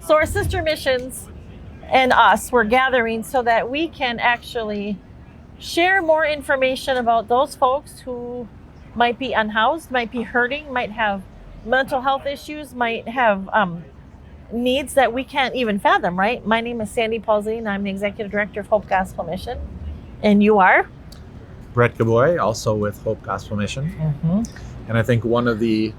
So our sister missions and us, we're gathering so that we can actually share more information about those folks who might be unhoused, might be hurting, might have mental health issues, might have needs that we can't even fathom, right? My name is Sandi Polzin. I'm the Executive Director of Hope Gospel Mission. And you are? Brett Geboy, also with Hope Gospel Mission. Mm-hmm. And I think one of the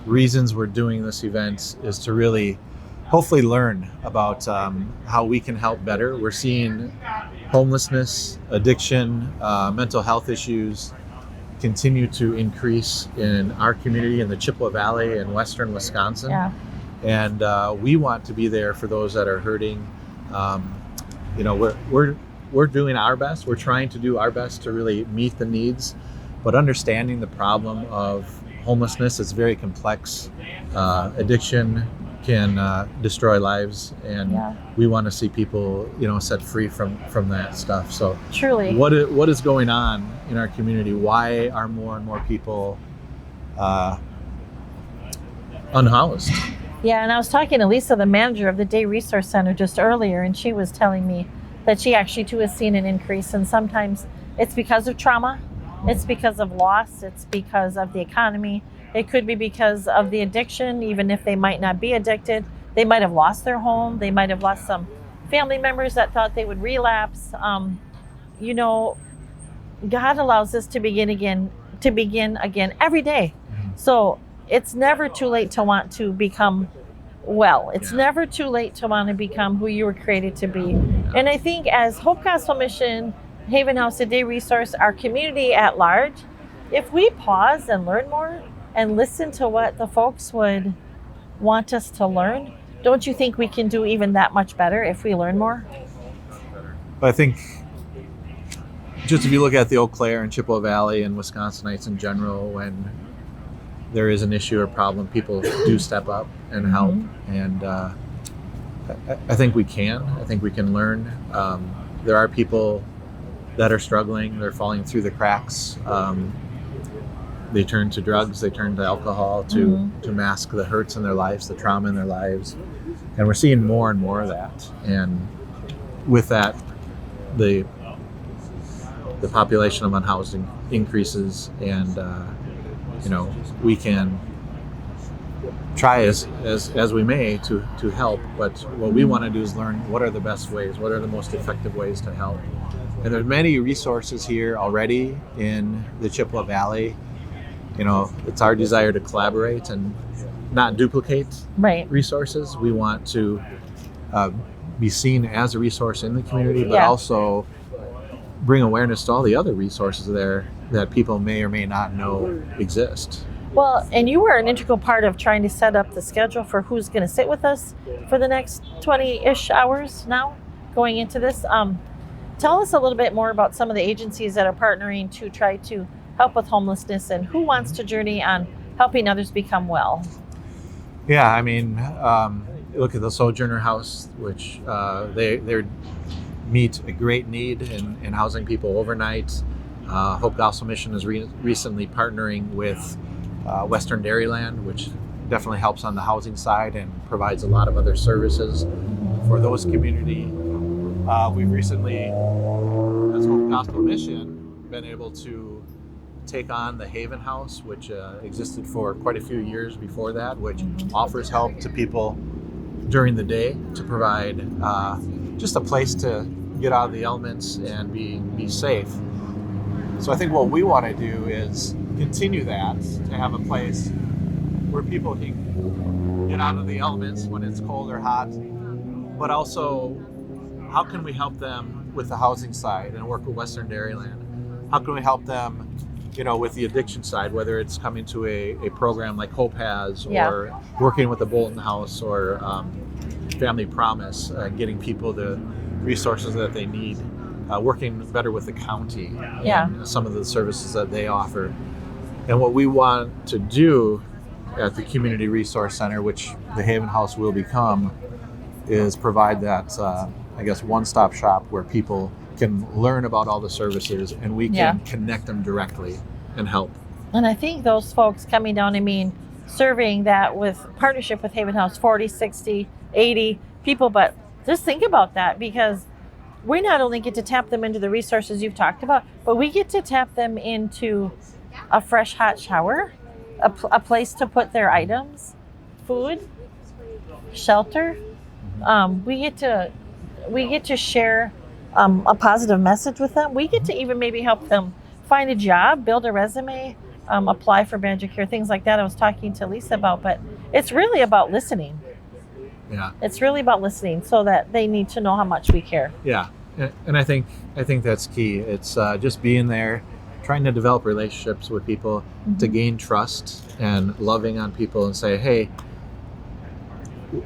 reasons we're doing this event is to really hopefully learn about how we can help better. We're seeing homelessness, addiction, mental health issues continue to increase in our community in the Chippewa Valley in western Wisconsin. Yeah. And we want to be there for those that are hurting. We're doing our best. We're trying to do our best to really meet the needs, but understanding the problem of homelessness is very complex. Addiction can destroy lives, and we want to see people, set free from that stuff. So truly, what is going on in our community? Why are more and more people unhoused? Yeah, and I was talking to Lisa, the manager of the Day Resource Center, just earlier, and she was telling me that she actually too has seen an increase, and sometimes it's because of trauma, it's because of loss, it's because of the economy, it could be because of the addiction. Even if they might not be addicted, they might have lost their home, they might have lost some family members that thought they would relapse. God allows us to begin again every day. So it's never too late to want to become well. It's never too late to want to become who you were created to be. And I think as Hope Gospel Mission, Haven House, a Day Resource, our community at large, if we pause and learn more and listen to what the folks would want us to learn, don't you think we can do even that much better if we learn more? I think just if you look at the Eau Claire and Chippewa Valley and Wisconsinites in general, when there is an issue or problem, people do step up and help. And I think we can. I think we can learn. There are people that are struggling. They're falling through the cracks. They turn to drugs. They turn to alcohol to mask the hurts in their lives, the trauma in their lives. And we're seeing more and more of that. And with that, the population of unhoused increases, and we can try as we may to help, but what we want to do is learn what are the best ways, what are the most effective ways to help. And there's many resources here already in the Chippewa Valley. It's our desire to collaborate and not duplicate resources. We want to be seen as a resource in the community, but also bring awareness to all the other resources there that people may or may not know exist. Well, and you were an integral part of trying to set up the schedule for who's going to sit with us for the next 20-ish hours now going into this. Tell us a little bit more about some of the agencies that are partnering to try to help with homelessness, and who wants to journey on helping others become well. Yeah, look at the Sojourner House, which they meet a great need in housing people overnight. Hope Gospel Mission is recently partnering with Western Dairyland, which definitely helps on the housing side and provides a lot of other services for those community. We've recently, as Hope Gospel Mission, been able to take on the Haven House, which existed for quite a few years before that, which offers help to people during the day to provide just a place to get out of the elements and be safe. So I think what we want to do is continue that, to have a place where people can get out of the elements when it's cold or hot, but also how can we help them with the housing side and work with Western Dairyland? How can we help them, with the addiction side, whether it's coming to a program like Hope has, or working with the Bolton House or Family Promise, getting people the resources that they need, working better with the county and some of the services that they offer. And what we want to do at the Community Resource Center, which the Haven House will become, is provide that, one-stop shop where people can learn about all the services and we can connect them directly and help. And I think those folks coming down, serving that with partnership with Haven House, 40, 60, 80 people. But just think about that, because we not only get to tap them into the resources you've talked about, but we get to tap them into a fresh hot shower, a place to put their items, food, shelter. We get to share a positive message with them. We get to even maybe help them find a job, build a resume, apply for Badger Care, things like that. I was talking to Lisa about, but it's really about listening. Yeah. It's really about listening, so that they need to know how much we care. Yeah. And I think that's key. It's just being there, trying to develop relationships with people, to gain trust, and loving on people and say, hey,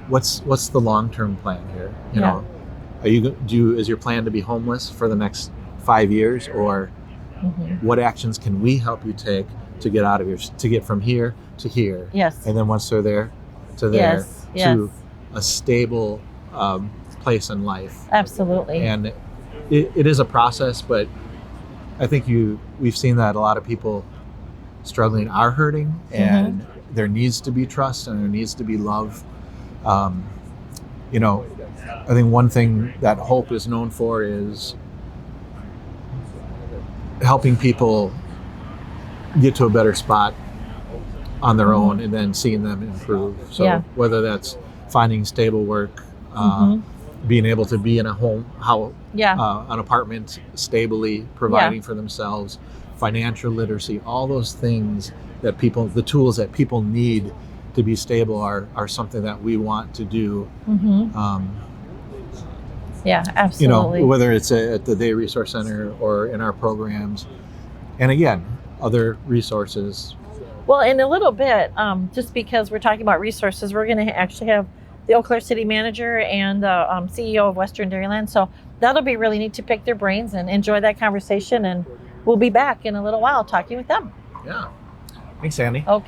what's the long-term plan here? You know, is your plan to be homeless for the next 5 years, or what actions can we help you take to get out of here, to get from here to here? Yes. And then once they're there, to there, Yes. to a stable place in life. Absolutely. And it is a process, but I think we've seen that a lot of people struggling are hurting, and there needs to be trust and there needs to be love. You know, I think one thing that Hope is known for is helping people get to a better spot on their own, and then seeing them improve. So whether that's finding stable work, being able to be in a home, an apartment stably, providing for themselves, financial literacy, all those things that the tools that people need to be stable are something that we want to do. Yeah, absolutely. You know, whether it's at the Day Resource Center or in our programs, and again, other resources. Well, in a little bit, just because we're talking about resources, we're going to actually have the Eau Claire City Manager and the CEO of Western Dairyland. So that'll be really neat to pick their brains and enjoy that conversation. And we'll be back in a little while talking with them. Yeah. Thanks, Sandy. Okay.